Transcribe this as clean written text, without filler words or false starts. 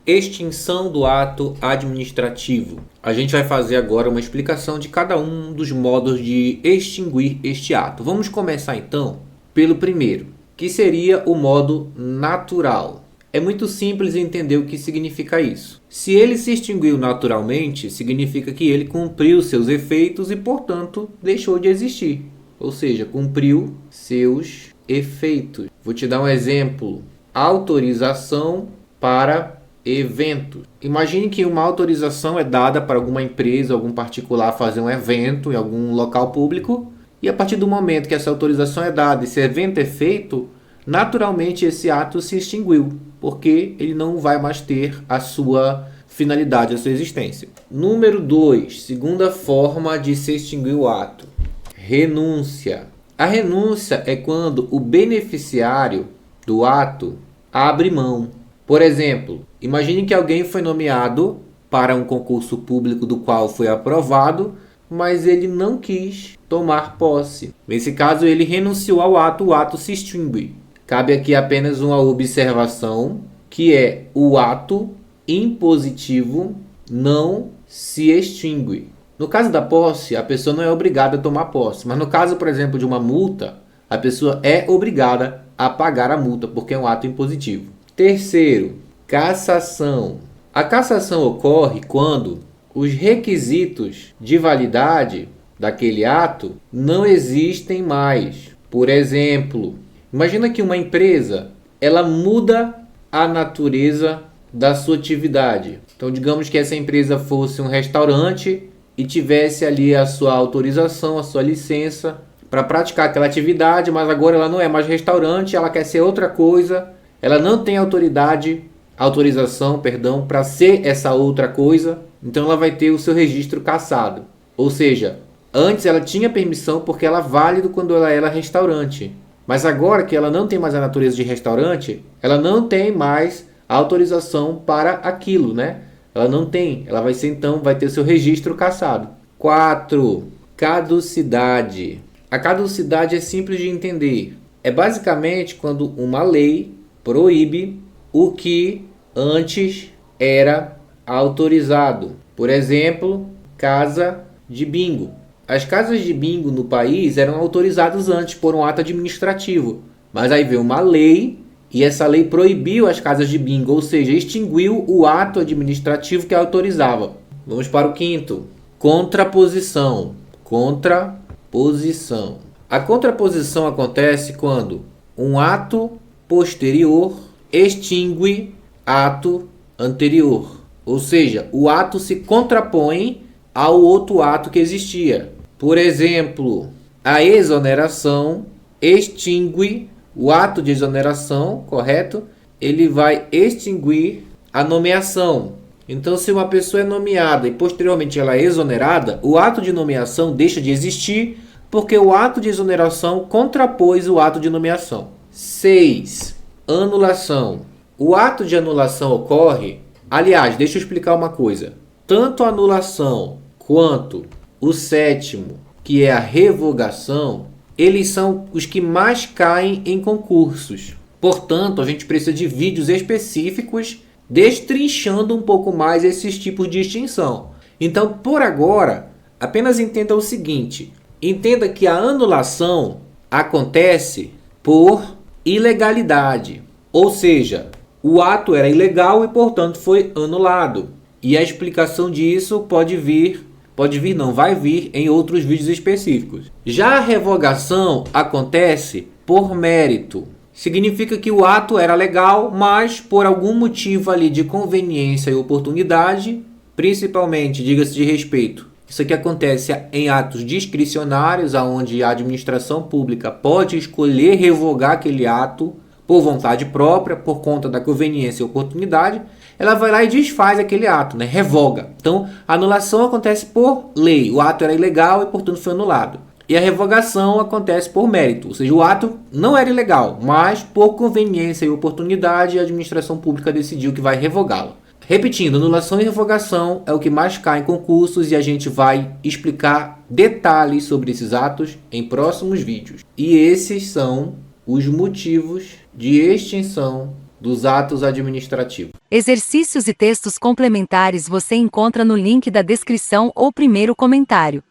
Extinção do ato administrativo. A gente vai fazer agora uma explicação de cada um dos modos de extinguir este ato. Vamos começar então pelo primeiro, que seria o modo natural. É muito simples entender o que significa isso. Se ele se extinguiu naturalmente, significa que ele cumpriu seus efeitos e, portanto, deixou de existir. Ou seja, cumpriu seus efeitos. Vou te dar um exemplo. Autorização para eventos. Imagine que uma autorização é dada para alguma empresa, algum particular fazer um evento em algum local público, e a partir do momento que essa autorização é dada e esse evento é feito, naturalmente esse ato se extinguiu, porque ele não vai mais ter a sua finalidade, a sua existência. Número 2, segunda forma de se extinguir o ato. Renúncia. A renúncia é quando o beneficiário do ato abre mão. Por exemplo, imagine que alguém foi nomeado para um concurso público do qual foi aprovado, mas ele não quis tomar posse. Nesse caso, ele renunciou ao ato, o ato se extingue. Cabe aqui apenas uma observação, que é o ato impositivo não se extingue. No caso da posse, a pessoa não é obrigada a tomar posse, mas no caso, por exemplo, de uma multa, a pessoa é obrigada a pagar a multa, porque é um ato impositivo. Terceiro, cassação. A cassação ocorre quando os requisitos de validade daquele ato não existem mais. Por exemplo, imagina que uma empresa ela muda a natureza da sua atividade. Então, digamos que essa empresa fosse um restaurante e tivesse ali a sua autorização, a sua licença para praticar aquela atividade, mas agora ela não é mais restaurante, ela quer ser outra coisa, ela não tem autorização para ser essa outra coisa, então ela vai ter o seu registro cassado. Ou seja, antes ela tinha permissão porque ela é válido quando ela era restaurante, mas agora que ela não tem mais a natureza de restaurante, ela não tem mais a autorização para aquilo, né? Ela não tem, ela vai ter o seu registro cassado. 4. Caducidade. A caducidade é simples de entender. É basicamente quando uma lei proíbe o que antes era autorizado. Por exemplo, casa de bingo. As casas de bingo no país eram autorizadas antes por um ato administrativo. Mas aí veio uma lei e essa lei proibiu as casas de bingo, ou seja, extinguiu o ato administrativo que autorizava. Vamos para o quinto. Contraposição. Contraposição. A contraposição acontece quando um ato posterior extingue ato anterior. Ou seja, o ato se contrapõe ao outro ato que existia. Por exemplo, a exoneração extingue o ato de exoneração, correto? Ele vai extinguir a nomeação. Então, se uma pessoa é nomeada e posteriormente ela é exonerada, o ato de nomeação deixa de existir porque o ato de exoneração contrapôs o ato de nomeação. 6. Anulação. O ato de anulação ocorre... Aliás, deixa eu explicar uma coisa. Tanto a anulação quanto o sétimo, que é a revogação, eles são os que mais caem em concursos. Portanto, a gente precisa de vídeos específicos destrinchando um pouco mais esses tipos de extinção. Então, por agora, apenas entenda o seguinte. Entenda que a anulação acontece por ilegalidade. Ou seja, o ato era ilegal e, portanto, foi anulado. E a explicação disso vai vir em outros vídeos específicos. Já a revogação acontece por mérito. Significa que o ato era legal, mas por algum motivo ali de conveniência e oportunidade, principalmente, diga-se de respeito, isso aqui acontece em atos discricionários, onde a administração pública pode escolher revogar aquele ato por vontade própria, por conta da conveniência e oportunidade, ela vai lá e desfaz aquele ato, né? Revoga. Então, a anulação acontece por lei. O ato era ilegal e, portanto, foi anulado. E a revogação acontece por mérito. Ou seja, o ato não era ilegal, mas por conveniência e oportunidade, a administração pública decidiu que vai revogá-lo. Repetindo, anulação e revogação é o que mais cai em concursos e a gente vai explicar detalhes sobre esses atos em próximos vídeos. E esses são os motivos de extinção dos atos administrativos. Exercícios e textos complementares você encontra no link da descrição ou primeiro comentário.